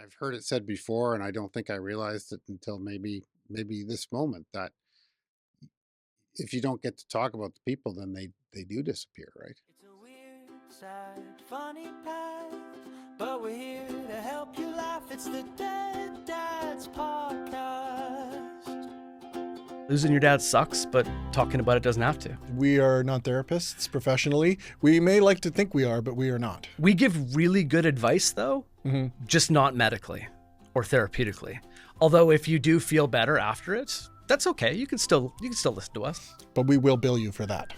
I've heard it said before, and I don't think I realized it until maybe this moment that if you don't get to talk about the people, then they do disappear, right? It's a weird, sad, funny path, but we're here to help you laugh. It's the Dead Dads Podcast. Losing your dad sucks, but talking about it doesn't have to. We are not therapists professionally. We may like to think we are, but we are not. We give really good advice, though, Mm-hmm. just not medically or therapeutically. Although if you do feel better after it, that's okay. You can still listen to us. But we will bill you for that.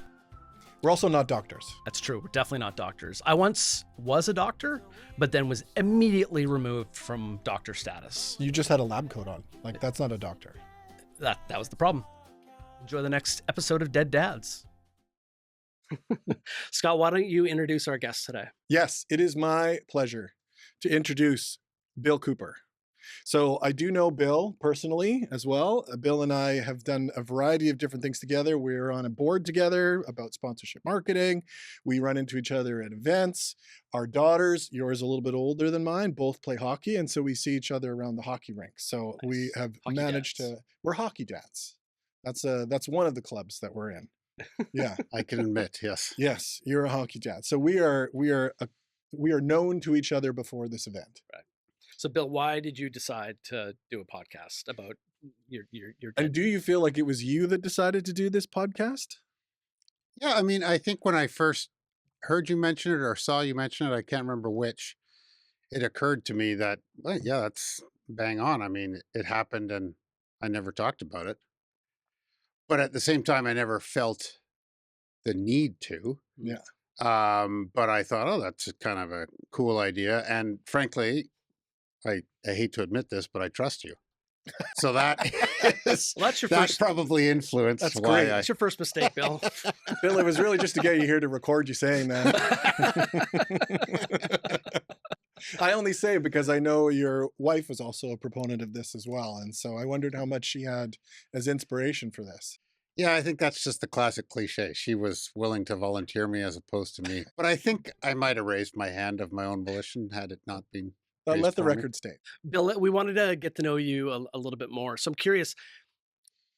We're also not doctors. That's true. We're definitely not doctors. I once was a doctor, but then was immediately removed from doctor status. You just had a lab coat on. Like, that's not a doctor. That was the problem. Enjoy the next episode of Dead Dads. Scott, why don't you introduce our guest today? Yes, it is my pleasure to introduce Bill Cooper. So I do know Bill personally as well. Bill and I have done a variety of different things together. We're on a board together about sponsorship marketing. We run into each other at events. Our daughters, yours a little bit older than mine, both play hockey. And so we see each other around the hockey rink. So Nice. we have Hockey managed dads. we're hockey dads. That's one of the clubs that we're in. Yeah. I can admit, yes. Yes, you're a hockey dad. So we are known to each other before this event. So, Bill, why did you decide to do a podcast about your And do you feel like it was you that decided to do this podcast? Yeah, I mean, I think when I first heard you mention it or saw you mention it, I can't remember which, it occurred to me that, well, yeah, that's bang on. I mean, it happened and I never talked about it. But at the same time, I never felt the need to. Yeah. But I thought, oh, that's kind of a cool idea. And frankly, I hate to admit this, but I trust you. So that is, Well, that's your that first. probably influenced That's why great. I. That's your first mistake, Bill. Bill, it was really just to get you here to record you saying that. I only say because I know your wife was also a proponent of this as well. And so I wondered how much she had as inspiration for this. Yeah, I think that's just the classic cliche. She was willing to volunteer me as opposed to me. But I think I might have raised my hand of my own volition had it not been. raised Let the for me. record state. Bill, we wanted to get to know you a little bit more. So I'm curious,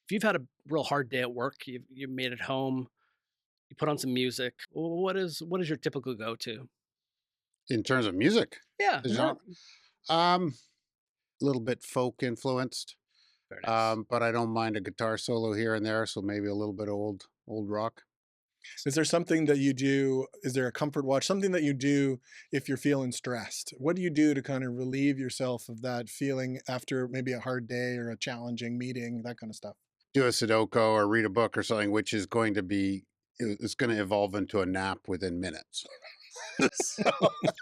if you've had a real hard day at work, you made it home, you put on some music. What is your typical go-to? In terms of music, Yeah, the genre, a little bit folk influenced. very nice. But I don't mind a guitar solo here and there, so maybe a little bit old rock. Is there something that you do? Is there a comfort watch? Something that you do if you're feeling stressed? What do you do to kind of relieve yourself of that feeling after maybe a hard day or a challenging meeting, that kind of stuff? Do a Sudoku or read a book or something, which is going to be, it's going to evolve into a nap within minutes. So,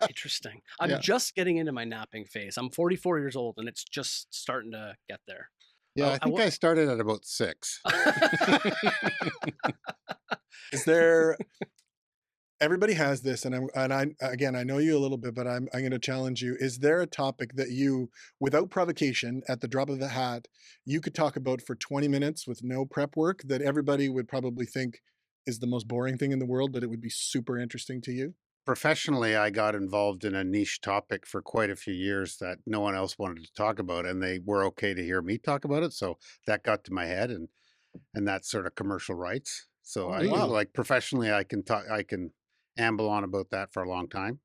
Interesting. I'm Yeah. just getting into my napping phase. I'm 44 years old, and it's just starting to get there. yeah, Well, I think I started at about 6. Is there? Everybody has this, and I know you a little bit, but I'm going to challenge you. Is there a topic that you, without provocation, at the drop of a hat, you could talk about for 20 minutes with no prep work that everybody would probably think is the most boring thing in the world, but it would be super interesting to you? Professionally, I got involved in a niche topic for quite a few years that no one else wanted to talk about, and they were okay to hear me talk about it. So that got to my head, and that's sort of commercial rights. So Oh, wow. like professionally, I can amble on about that for a long time,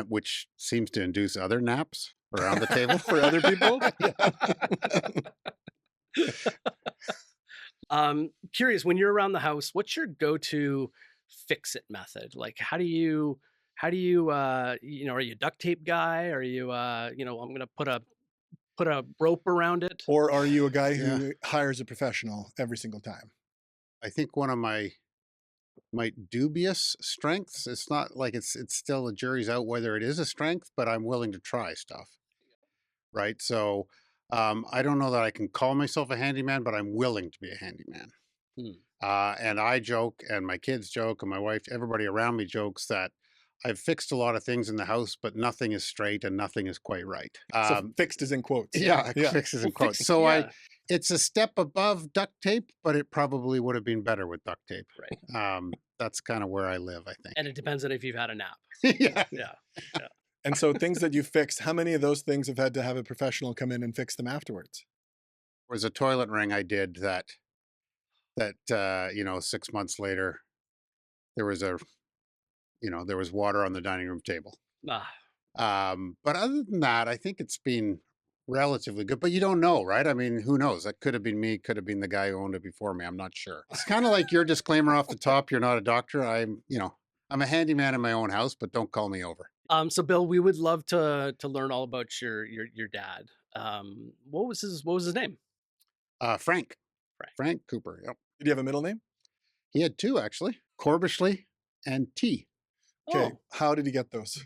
which seems to induce other naps around the table for other people. Curious, when you're around the house, what's your go-to fix-it method? Like, how do you, are you a duct tape guy? Are you, I'm going to put a rope around it? Or are you a guy who hires a professional every single time? I think one of my dubious strengths, it's not like it's still the jury's out whether it is a strength, but I'm willing to try stuff. Right. So I don't know that I can call myself a handyman, but I'm willing to be a handyman. And I joke, and my kids joke, and my wife, everybody around me jokes that I've fixed a lot of things in the house, but nothing is straight and nothing is quite right. So fixed is in quotes. Yeah, fixes in quotes. So yeah. it's a step above duct tape, but it probably would have been better with duct tape. Right. That's kind of where I live, I think. And it depends on if you've had a nap. Yeah. Yeah. And so things that you fixed, how many of those things have had to have a professional come in and fix them afterwards? There was a toilet ring I did that 6 months later there was there was water on the dining room table. Ah, But other than that, I think it's been relatively good. But you don't know, right? I mean, who knows? That could have been me, could have been the guy who owned it before me. I'm not sure. It's kind of like your disclaimer off the top. You're not a doctor. I'm a handyman in my own house, but don't call me over. so Bill, we would love to learn all about your dad. What was his name? Frank, Frank. Frank Cooper. Yep. Did you have a middle name? He had two actually, Corbishley and T. Okay. Oh, How did he get those?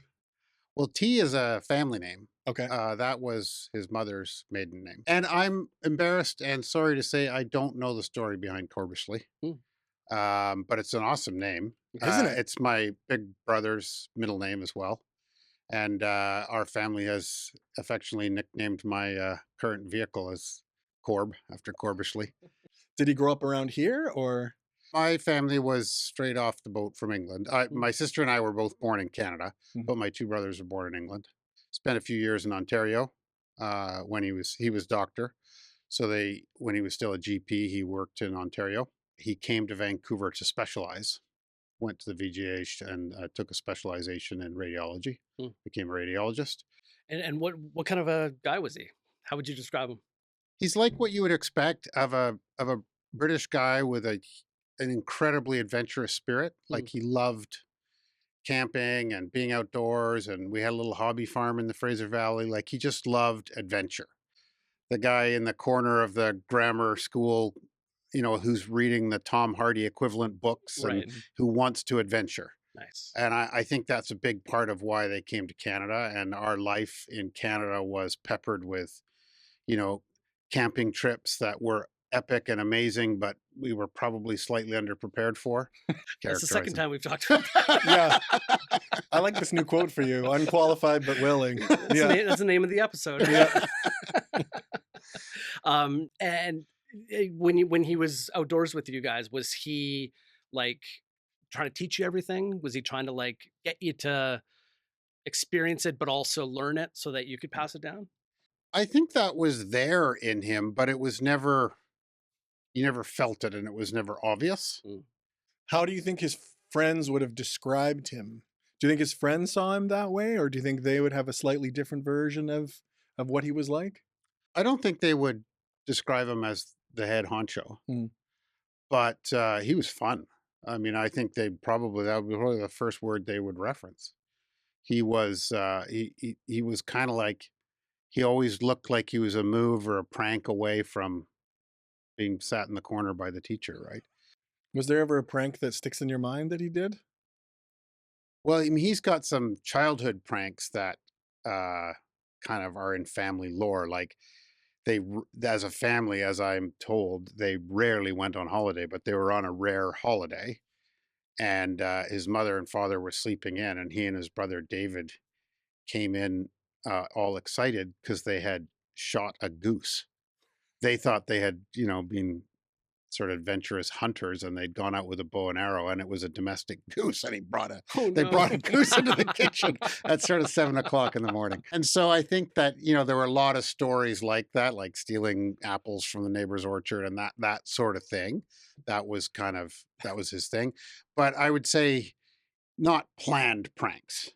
Well, T is a family name. Okay. That was his mother's maiden name. And I'm embarrassed and sorry to say I don't know the story behind Corbishley. But it's an awesome name. Isn't it? It's my big brother's middle name as well. And our family has affectionately nicknamed my current vehicle as Corb after Corbishley. Did he grow up around here or? My family was straight off the boat from England. My sister and I were both born in Canada, but my two brothers were born in England. Spent a few years in Ontario when he was doctor. So when he was still a GP, he worked in Ontario. He came to Vancouver to specialize. Went to the VGH and took a specialization in radiology. Became a radiologist. and what kind of a guy was he? How would you describe him? He's like what you would expect of a British guy with an incredibly adventurous spirit. Like he loved camping and being outdoors, and we had a little hobby farm in the Fraser Valley. Like he just loved adventure. The guy in the corner of the grammar school, who's reading the Tom Hardy equivalent books Right. and who wants to adventure. Nice. And I think that's a big part of why they came to Canada. And our life in Canada was peppered with, camping trips that were epic and amazing, but we were probably slightly underprepared for. That's the second Characterizing. time we've talked about that. Yeah. I like this new quote for you. Unqualified but willing. That's the name of the episode. Yeah. And when he was outdoors with you guys, was he like trying to teach you everything? Was he trying to like get you to experience it, but also learn it so that you could pass it down? I think that was there in him, but it was never, you never felt it and it was never obvious. How do you think his friends would have described him? Do you think his friends saw him that way, or do you think they would have a slightly different version of what he was like? I don't think they would describe him as the head honcho, but he was fun. I mean, I think that would be probably the first word they would reference. He was he was kind of like, he always looked like he was a move or a prank away from being sat in the corner by the teacher, right? Was there ever a prank that sticks in your mind that he did? Well, I mean, he's got some childhood pranks that kind of are in family lore. Like as a family, as I'm told, they rarely went on holiday, but they were on a rare holiday. And his mother and father were sleeping in, and he and his brother David came in all excited because they had shot a goose. They thought they had, been sort of adventurous hunters, and they'd gone out with a bow and arrow, and it was a domestic goose, and they brought a goose into the kitchen at sort of 7:00 in the morning. And so I think that there were a lot of stories like that, like stealing apples from the neighbor's orchard and that sort of thing. That was his thing. But I would say not planned pranks.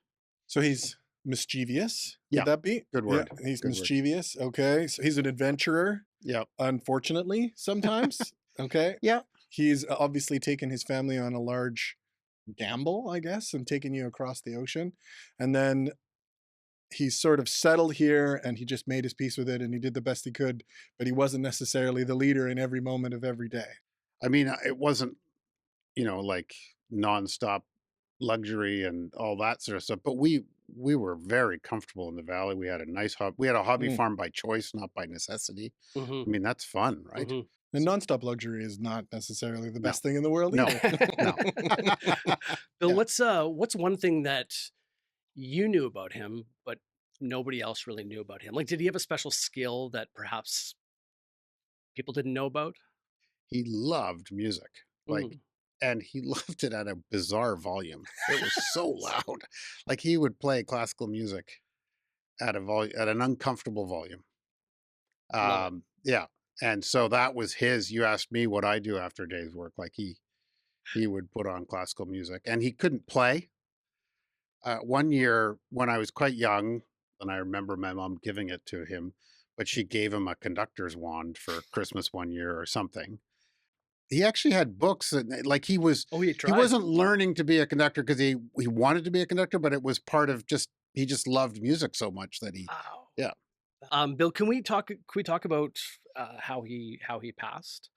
So he's mischievous. Yeah, Would that be good word. Yeah, he's Good word. mischievous. Okay, so he's an adventurer. Yeah. Unfortunately, sometimes. Okay. Yeah. He's obviously taken his family on a large gamble, I guess, and taken you across the ocean. And then he's sort of settled here and he just made his peace with it and he did the best he could, but he wasn't necessarily the leader in every moment of every day. I mean, it wasn't, like nonstop luxury and all that sort of stuff, but we were very comfortable in the valley. We had a nice we had a hobby farm by choice, not by necessity. I mean, that's fun, right? And nonstop luxury is not necessarily the best thing in the world No. either. No. Bill, Yeah. what's one thing that you knew about him, but nobody else really knew about him? Like, did he have a special skill that perhaps people didn't know about? He loved music. Like and he loved it at a bizarre volume. It was so loud. Like he would play classical music at at an uncomfortable volume. Love it. Yeah. And so that was his. You asked me what I do after a day's work. Like he would put on classical music, and he couldn't play. One year when I was quite young, and I remember my mom giving it to him, but she gave him a conductor's wand for Christmas one year or something. He actually had books that like Oh, he he tried. wasn't learning to be a conductor because he wanted to be a conductor, but it was part of just he just loved music so much that he Wow. yeah. Bill, can we talk about how he passed?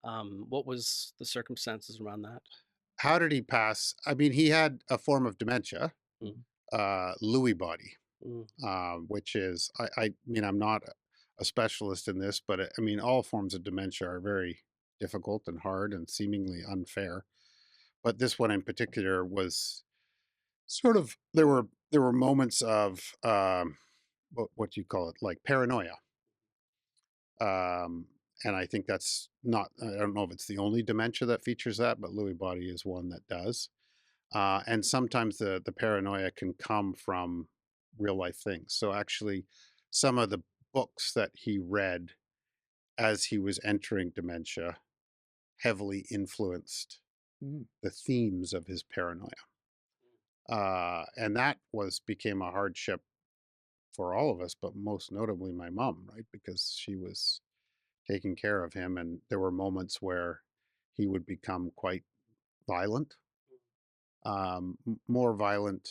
What was the circumstances around that? How did he pass? I mean, he had a form of dementia, Mm, Lewy body, mm, which is I mean I'm not a specialist in this, but I mean all forms of dementia are very difficult and hard and seemingly unfair. But this one in particular was sort of there were moments of what do you call it, like paranoia, um, and I think that's not I don't know if it's the only dementia that features that, but Lewy body is one that does. And sometimes the paranoia can come from real life things. So actually, some of the books that he read as he was entering dementia heavily influenced Mm. the themes of his paranoia, and that was became a hardship for all of us, but most notably my mom, right? Because she was taking care of him, and there were moments where he would become quite violent, more violent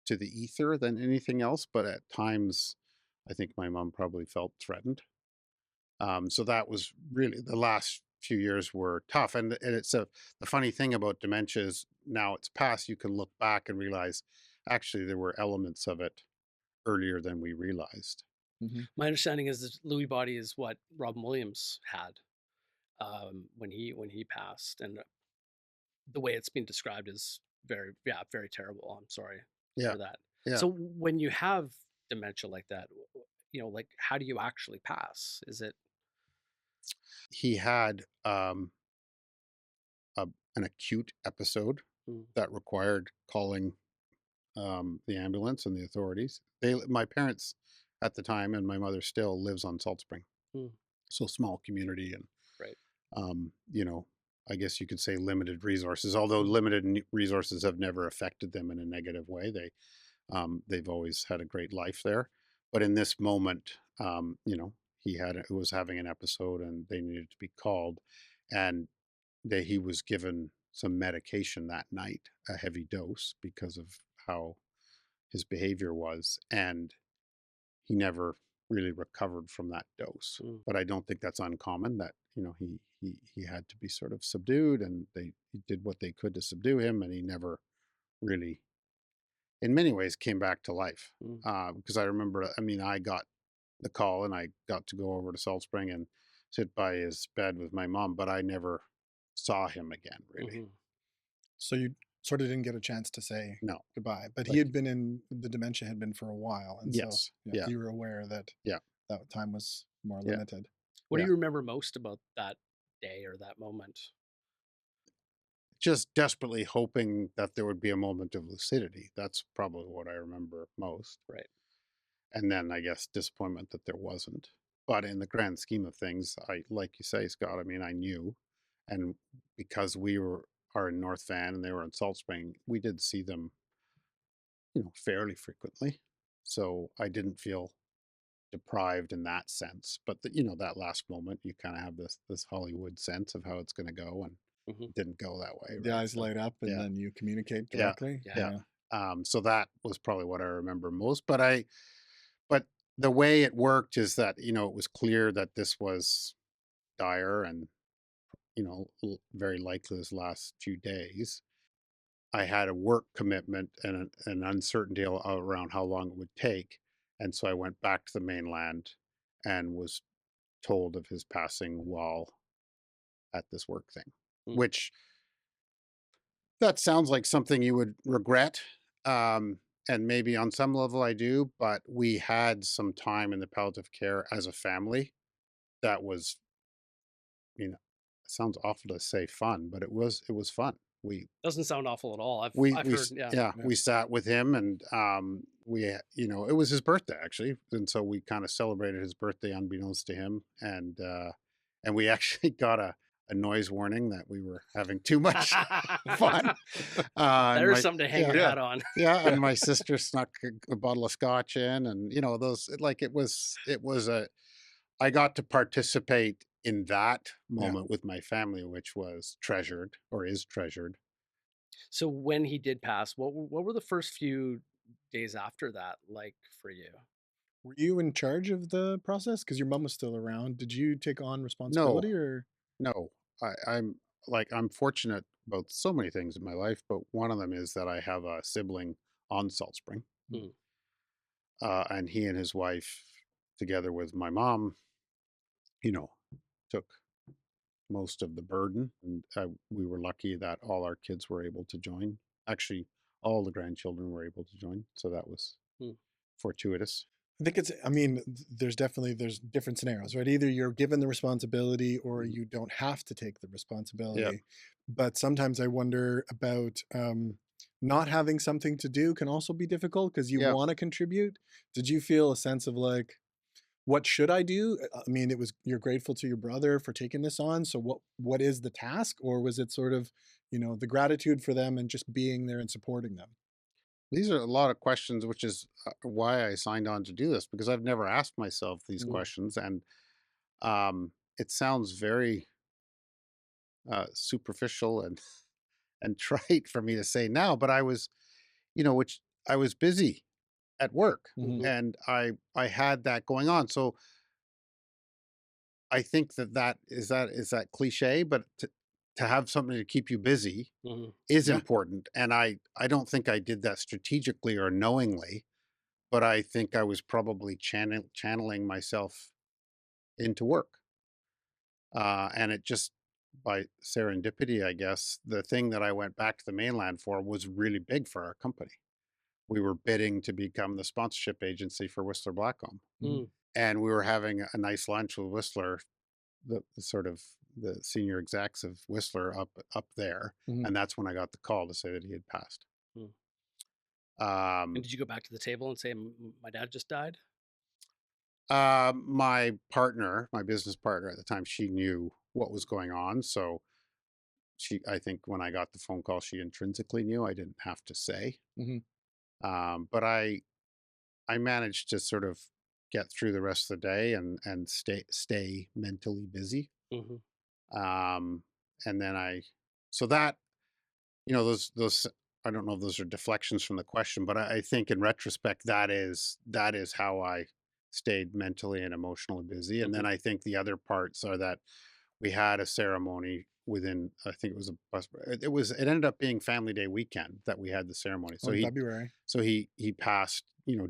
to the ether than anything else. But at times, I think my mom probably felt threatened. So that was really the last few years were tough. And it's the funny thing about dementia is now it's past. You can look back and realize actually there were elements of it earlier than we realized. Mhm. My understanding is that Lewy body is what Robin Williams had when he passed, and the way it's been described is very, yeah, very terrible. I'm sorry to Yeah, hear that. yeah. So when you have dementia like that, like how do you actually pass? Is it He had a, an acute episode mm, that required calling the ambulance and the authorities. My parents at the time, and my mother still lives on Salt Spring, mm, so small community, and right? you know, I guess you could say limited resources. Although limited resources have never affected them in a negative way, they've always had a great life there. But in this moment, he was having an episode, and they needed to be called, and he was given some medication that night, a heavy dose, because of how his behavior was, and he never really recovered from that dose. Mm, But I don't think that's uncommon. That he had to be sort of subdued, and they did what they could to subdue him, and he never really, in many ways, came back to life. mm, Because I remember, I mean, I got the call, and I got to go over to Salt Spring and sit by his bed with my mom, but I never saw him again, really. mhm. So you sort of didn't get a chance to say No, goodbye, but he like had been in the dementia had been for a while, and so yes, yeah, yeah, you were aware that yeah, that time was more yeah, limited. What do yeah. you remember most about that day or that moment? Just desperately hoping that there would be a moment of lucidity. That's probably what I remember most. Right. And then I guess disappointment that there wasn't. But in the grand scheme of things, I like you say, Scott, I mean, I knew. And because are in North Van and they were in Salt Spring, we did see them, fairly frequently. So I didn't feel deprived in that sense. But that last moment, you kind of have this Hollywood sense of how it's going to go, and Hmm. it didn't go that way, The right? eyes So light up, and yeah, then you communicate yeah, directly. Yeah. yeah. Yeah. So that was probably what I remember most. But the way it worked is that it was clear that this was dire, and very likely this last few days. I had a work commitment and an uncertainty around how long it would take, and so I went back to the mainland and was told of his passing while at this work thing, Mm, which that sounds like something you would regret. Um, and maybe on some level I do, but we had some time in the palliative care as a family that was, you know, sounds awful to say fun, but it was fun. We Doesn't sound awful at all. we I've we heard, s- yeah. yeah, Yeah. we sat with him, and it was his birthday actually, and so we kind of celebrated his birthday unbeknownst to him, and we actually got a noise warning that we were having too much fun. And There's my something to hang Yeah, your Yeah. hat on. yeah, Yeah. and my sister snuck a bottle of scotch in, and those, like, it was a I got to participate in that Yeah. moment with my family, which was treasured, or is treasured. So when he did pass, what were the first few days after that like for you? Were you in charge of the process? Because your mom was still around. Did you take on No, responsibility or? no, I'm fortunate about so many things in my life, but one of them is that I have a sibling on Salt Spring, Mm. and he and his wife, together with my mom, you know, took most of the burden, and we were lucky that all our kids were able to join. Actually, all the grandchildren were able to join, so that was Mm. fortuitous. I think I mean, there's different scenarios, right? Either you're given the responsibility or Mhm. you don't have to take the Yeah, responsibility. But sometimes I wonder about not having something to do can also be difficult because you yeah. want to contribute. Did you feel a sense of like, what should I do? I mean, it was you're grateful to your brother for taking this on. So what is the task? Or was it sort of, the gratitude for them and just being there and supporting them? These are a lot of questions, which is why I signed on to do this, because I've never asked myself these Mm, questions, and it sounds very superficial and and trite for me to say now, but which I was busy at work, mhm, Mhm. and I had that going on. So I think that is that cliche, but to have something to keep you busy Mhm. is yeah. important. And I don't think I did that strategically or knowingly, but I think I was probably channeling myself into work. And it just, by serendipity, I guess, the thing that I went back to the mainland for was really big for our company. We were bidding to become the sponsorship agency for Whistler Blackcomb. Mhm, Mm. And we were having a nice lunch with Whistler, the sort of the senior execs of Whistler up there. mhm. And that's when I got the call to say that he had passed. Mm. And Um, did you go back to the table and say, My dad just died"? my partner, my business partner at the time, she knew what was going on. So I think when I got the phone call, she intrinsically knew. I didn't have to say. Mhm. But I managed to sort of get through the rest of the day and stay mentally busy. Mhm. Um, and then so that, those, I don't know if those are deflections from the question, but I think in retrospect, that is how I stayed mentally and emotionally busy. And then Mhm. I think the other parts are that we had a ceremony within, I think it was it ended up being Family Day weekend that we had the ceremony. Oh, in February. So he passed,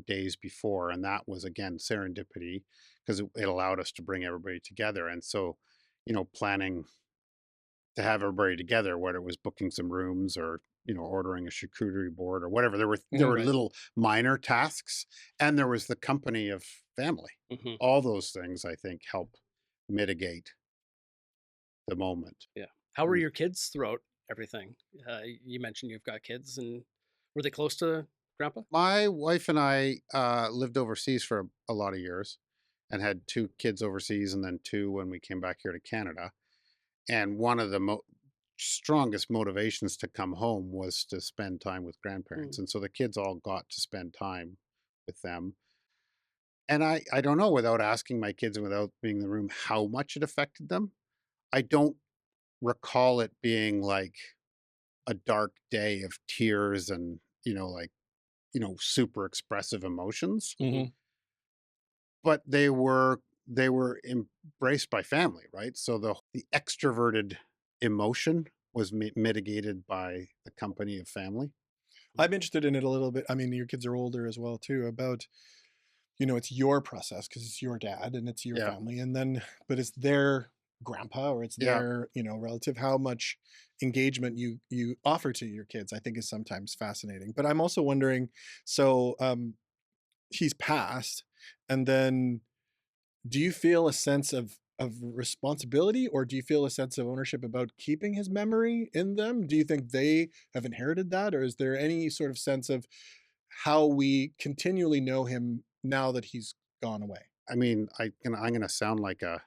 days before, and that was again serendipity, because it allowed us to bring everybody together. And so, planning to have everybody together, whether it was booking some rooms or ordering a charcuterie board or whatever, there were Right. little minor tasks, and there was the company of family. Mhm. All those things, I think, help mitigate the moment. Yeah. How were Mm. your kids throughout everything? You mentioned you've got kids, and were they close to grandpa? My wife and I lived overseas for a lot of years, and had two kids overseas, and then two when we came back here to Canada. And one of the strongest motivations to come home was to spend time with grandparents. Mm. And so the kids all got to spend time with them. And I don't know, without asking my kids and without being in the room, how much it affected them. I don't recall it being like a dark day of tears and, super expressive emotions, Mhm. but they were embraced by family, right? So the extroverted emotion was mitigated by the company of family. I'm interested in it a little bit. I mean, your kids are older as well too, about, it's your process because it's your dad and it's your Yeah, family. And then, but it's their grandpa or it's yeah. their, relative, how much engagement you offer to your kids, I think is sometimes fascinating. But I'm also wondering, so he's passed, and then do you feel a sense of of responsibility, or do you feel a sense of ownership about keeping his memory in them? Do you think they have inherited that, or is there any sort of sense of how we continually know him now that he's gone away? I mean, I'm gonna sound like a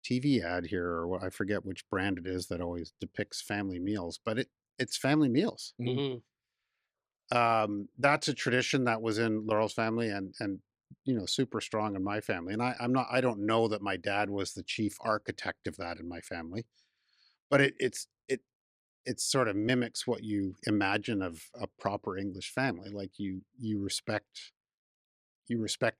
TV ad here, or what, I forget which brand it is that always depicts family meals, but it's family meals. Mhm. Mhm. That's a tradition that was in Laurel's family, and super strong in my family. And I don't know that my dad was the chief architect of that in my family, but it sort of mimics what you imagine of a proper English family. Like you respect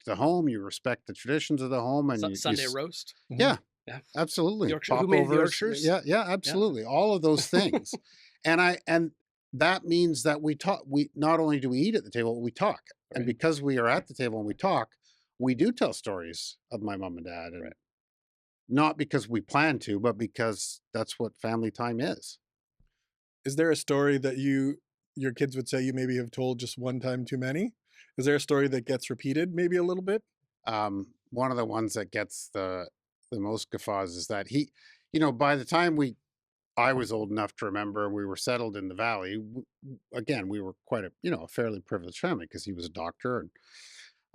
the home, you respect the traditions of the home, and Sunday roast. yeah, Mhm. Yeah. absolutely. Yorkshire. Who made the Popovers, Yorkshires? yeah, yeah, Yeah. absolutely. All of those things. And that means that we not only do we eat at the table, we talk. And Right. because we are at the table and we talk, we do tell stories of my mom and dad. And Right. not because we plan to, but because that's what family time is. Is there a story that your kids would say you maybe have told just one time too many? Is there a story that gets repeated maybe a little bit? One of the ones that gets the most guffaws is that by the time I was old enough to remember we were settled in the valley. Again, we were quite a fairly privileged family because he was a doctor,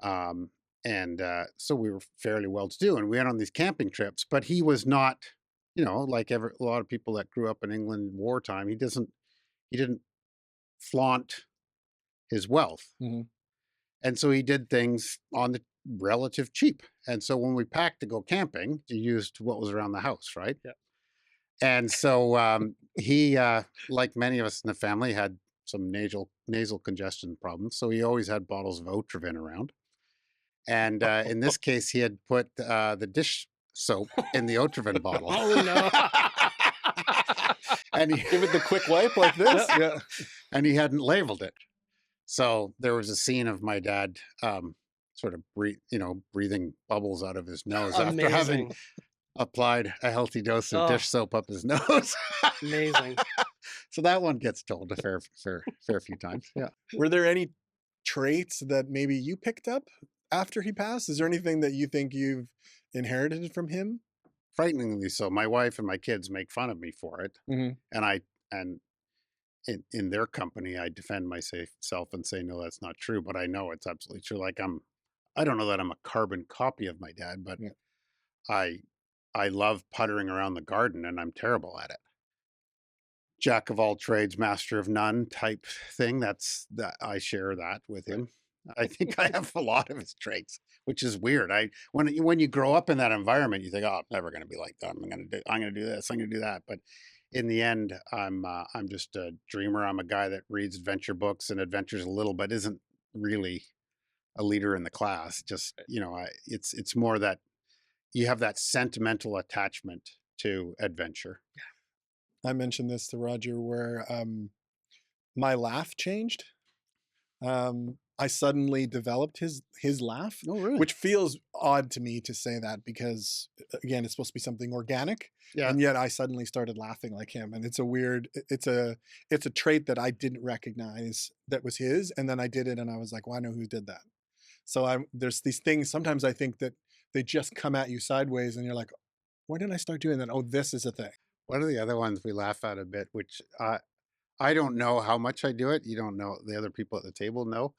um, and so we were fairly well to do, and we went on these camping trips. But he was not, like a lot of people that grew up in England wartime. He didn't flaunt his wealth, Mhm. and so he did things on the relative cheap. And so when we packed to go camping, he used what was around the house, right? Yeah. And so he, like many of us in the family, had some nasal congestion problems. So he always had bottles of Otrivin around. And in this case, he had put the dish soap in the Otrivin bottle. Oh no. and he Give it the quick wipe like this? Yeah. Yeah. and he hadn't labeled it. So there was a scene of my dad sort of breathing bubbles out of his nose after having Amazing. applied a healthy dose of Oh, dish soap up his nose. amazing. So that one gets told a fair few times. Yeah. Were there any traits that maybe you picked up after he passed? Is there anything that you think you've inherited from him? Frighteningly so. My wife and my kids make fun of me for it, Mhm. and in their company, I defend myself and say no, that's not true. But I know it's absolutely true. Like I don't know that I'm a carbon copy of my dad, but Yeah. I I love puttering around the garden, and I'm terrible at it. Jack of all trades, master of none type thing. That I share that with Right. him. I think I have a lot of his traits, which is weird. When you grow up in that environment, you think, "Oh, I'm never going to be like that. I'm going to do this. I'm going to do that." But in the end, I'm just a dreamer. I'm a guy that reads adventure books and adventures a little, but isn't really a leader in the class. Just it's more that you have that sentimental attachment to adventure. I mentioned this to Roger where my laugh changed. I suddenly developed his laugh, Oh, really? which feels odd to me to say that because again, it's supposed to be something organic, Yeah. and yet I suddenly started laughing like him, and it's a weird, it's a trait that I didn't recognize that was his, and then I did it, and I was like, well, I know who did that. So there's these things sometimes I think that they just come at you sideways, and you're like, why did I start doing that? Oh, this is a thing. One of the other ones we laugh at a bit, which I don't know how much I do it. You don't know. The other people at the table know,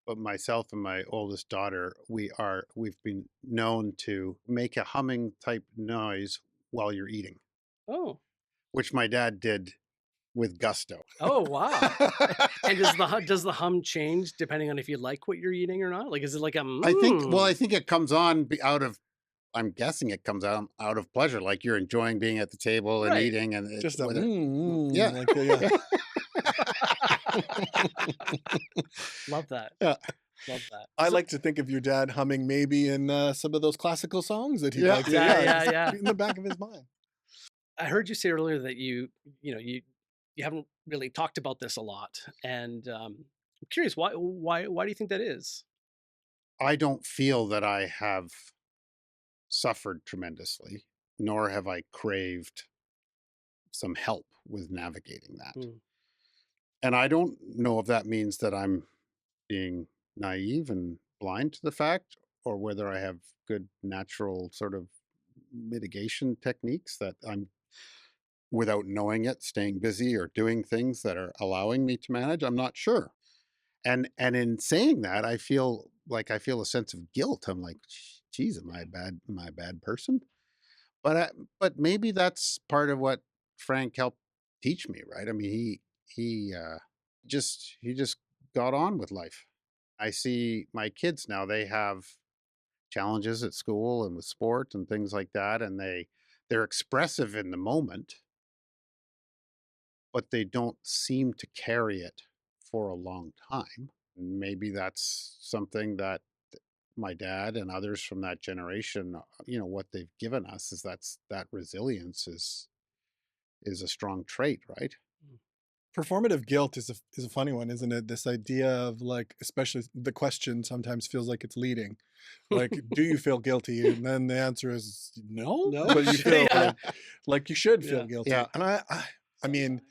but myself and my oldest daughter, we've been known to make a humming type noise while you're eating, Oh. which my dad did with gusto. Oh wow. And does the hum change depending on if you like what you're eating or not? Like, is it like a I think it comes on out of. I'm guessing it comes out of pleasure, like you're enjoying being at the table and right? eating, and Just a yeah, like yeah. Love that. yeah, Love that. I So, like to think of your dad humming maybe in some of those classical songs that he'd yeah. like to, yeah, just yeah. in the back of his mind. I heard you say earlier that you haven't really talked about this a lot, and I'm curious why do you think that is? I don't feel that I have suffered tremendously, nor have I craved some help with navigating that. Mm, And I don't know if that means that I'm being naive and blind to the fact, or whether I have good natural sort of mitigation techniques that I'm, without knowing it, staying busy or doing things that are allowing me to manage. I'm not sure. And in saying that, I feel a sense of guilt. I'm like, geez, am I a bad person? But but maybe that's part of what Frank helped teach me, right? I mean, he just got on with life. I see my kids now; they have challenges at school and with sport and things like that, and they're expressive in the moment, but they don't seem to carry it for a long time. Maybe that's something that my dad and others from that generation, what they've given us is that resilience is a strong trait, right? Mm. Performative guilt is a funny one, isn't it? This idea of like, especially the question sometimes feels like it's leading. Like, do you feel guilty? And then the answer is no, No? but you feel Yeah. like you should feel Yeah. guilty. Yeah, And I mean,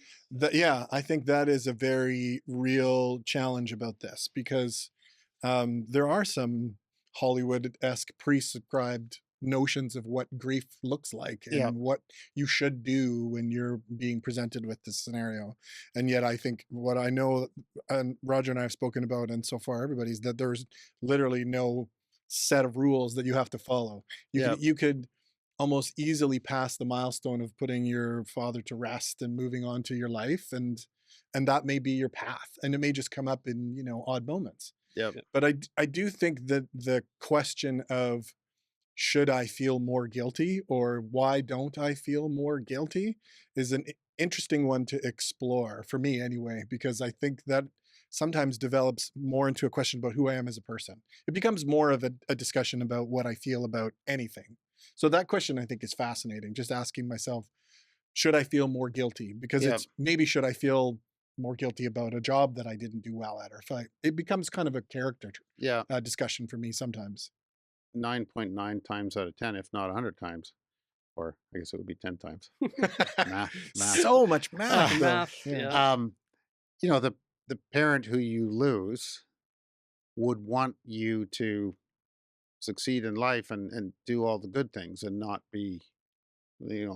yeah, I think that is a very real challenge about this because there are some Hollywood-esque prescribed notions of what grief looks like yeah, and what you should do when you're being presented with this scenario. And yet I think what I know, and Roger and I have spoken about, and so far everybody's, that there's literally no set of rules that you have to follow. yeah, You could almost easily pass the milestone of putting your father to rest and moving on to your life, and that may be your path, and it may just come up in, odd moments. yeah, Yeah. But I do think that the question of should I feel more guilty or why don't I feel more guilty is an interesting one to explore for me anyway, because I think that sometimes develops more into a question about who I am as a person. It becomes more of a discussion about what I feel about anything. So that question I think is fascinating. Just asking myself, should I feel more guilty? Because yeah, it's maybe should I feel more guilty about a job that I didn't do well at, or if it becomes kind of a character yeah. discussion for me sometimes. 9.9 times out of 10, if not 100 times, or I guess it would be 10 times. Math. So much math, Uh, though. Math. Yeah. Yeah. um, the parent who you lose would want you to succeed in life and do all the good things and not be,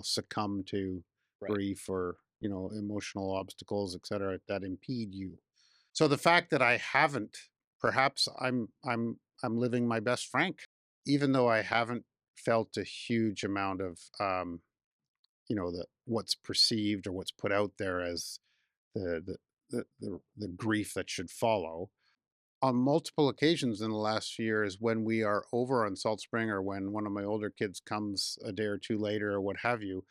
succumb to Right. grief or, emotional obstacles, et cetera, that impede you. So the fact that I haven't, perhaps I'm living my best Frank, even though I haven't felt a huge amount of, the what's perceived or what's put out there as the the grief that should follow. On multiple occasions in the last few years, when we are over on Salt Spring or when one of my older kids comes a day or two later or what have you,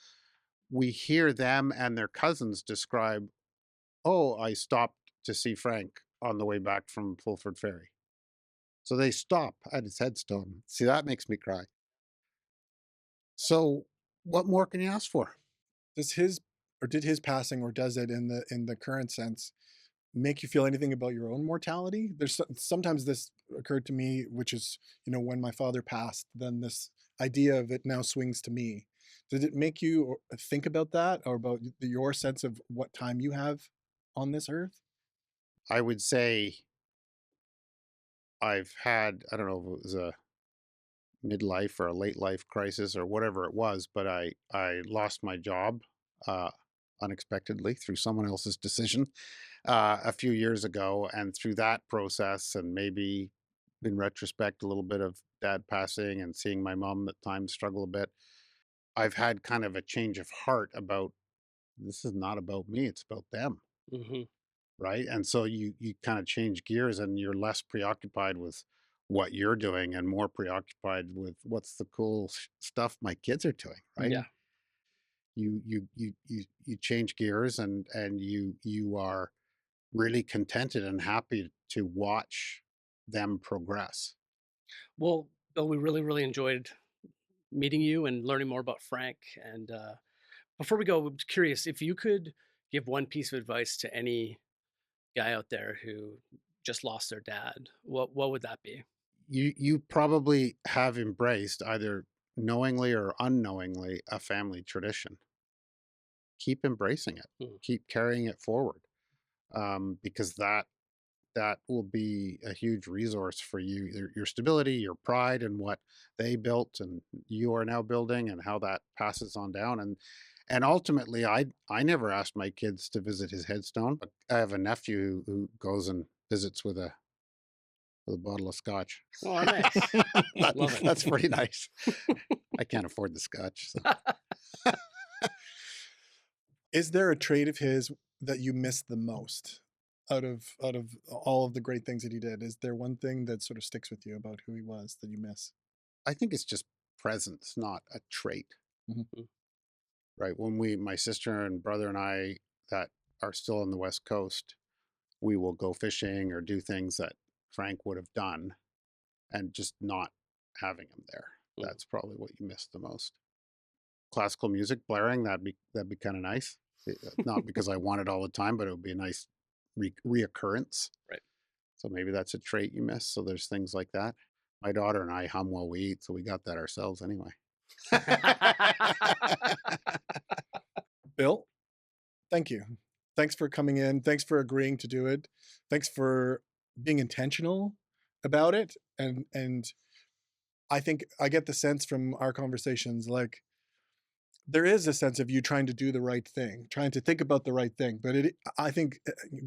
we hear them and their cousins describe, "Oh, I stopped to see Frank on the way back from Fulford Ferry." So they stop at his headstone. See, that makes me cry. So, what more can you ask for? Does his or did his passing, or does it in the current sense, make you feel anything about your own mortality? Sometimes this occurred to me, which is, when my father passed, then this idea of it now swings to me. Did it make you think about that, or about your sense of what time you have on this earth? I would say I've had, I don't know if it was a midlife or a late life crisis or whatever it was, but I lost my job uh, unexpectedly through someone else's decision a few years ago, and through that process, and maybe in retrospect, a little bit of dad passing and seeing my mom at times struggle a bit, I've had kind of a change of heart about this is not about me; it's about them, Hmm. right? And so you kind of change gears, and you're less preoccupied with what you're doing and more preoccupied with what's the cool stuff my kids are doing, right? Yeah. You change gears, and you are really contented and happy to watch them progress. Well, Bill, we really, really enjoyed meeting you and learning more about Frank. And before we go, I'm curious if you could give one piece of advice to any guy out there who just lost their dad, what would that be? You probably have embraced, either knowingly or unknowingly, a family tradition. Keep embracing it. Mm. Keep carrying it forward, because that that will be a huge resource for you, your stability, your pride in what they built and you are now building, and how that passes on down. And ultimately, I never asked my kids to visit his headstone, but I have a nephew who goes and visits with a bottle of scotch. Oh, nice. Love it. That's pretty nice. I can't afford the scotch. So. Is there a trait of his that you miss the most out of all of the great things that he did? Is there one thing that sort of sticks with you about who he was that you miss? I think it's just presence, not a trait. Mm-hmm. Right. When my sister and brother and I that are still on the West Coast, we will go fishing or do things that Frank would have done, and just not having him there. Mm. That's probably what you miss the most. Classical music blaring, that'd be kind of nice. Not because I want it all the time, but it would be a nice reoccurrence. Right. So maybe that's a trait you miss. So there's things like that. My daughter and I hum while we eat, so we got that ourselves anyway. Bill, thank you. Thanks for coming in. Thanks for agreeing to do it. Thanks for being intentional about it. And I think I get the sense from our conversations, like there is a sense of you trying to do the right thing, trying to think about the right thing. But I think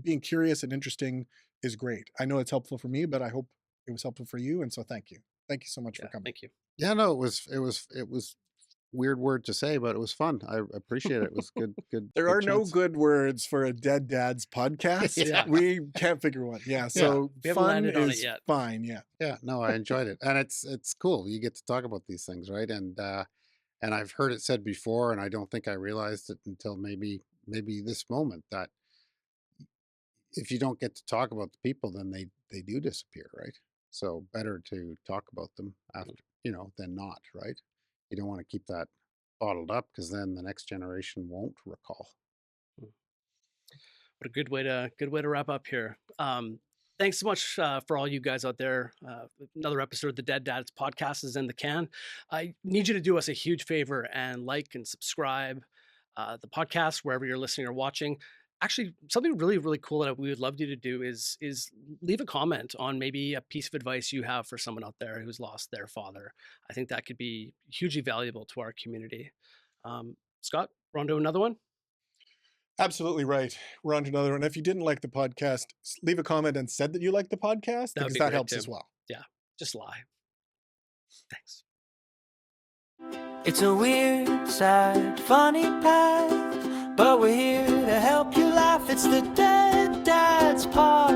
being curious and interesting is great. I know it's helpful for me, but I hope it was helpful for you. And so thank you. Thank you so much for coming. Thank you. Yeah, no, it was weird word to say, but it was fun. I appreciate it. It was good. There good are no chance. good words for a Dead Dad's podcast. Yeah. We can't figure one. Yeah. So We haven't fun landed on it is yet. fine. Yeah. Yeah, no, I enjoyed it, and it's cool. You get to talk about these things, right? And I've heard it said before, and I don't think I realized it until maybe this moment, that if you don't get to talk about the people, then they do disappear, right? So better to talk about them after, than not, right? You don't want to keep that bottled up, because then the next generation won't recall. What a good way to wrap up here. Thanks so much for all you guys out there. Another episode of the Dead Dads podcast is in the can. I need you to do us a huge favor and like and subscribe the podcast wherever you're listening or watching. Actually, something really, really cool that we would love you to do is leave a comment on maybe a piece of advice you have for someone out there who's lost their father. I think that could be hugely valuable to our community. Scott, we're on to another one. Absolutely right. We're on to another one. If you didn't like the podcast, leave a comment and said that you liked the podcast, because that helps as well. Yeah, just lie. Thanks. It's a weird, sad, funny path, but we're here to help you laugh. It's the Dead Dads Podcast.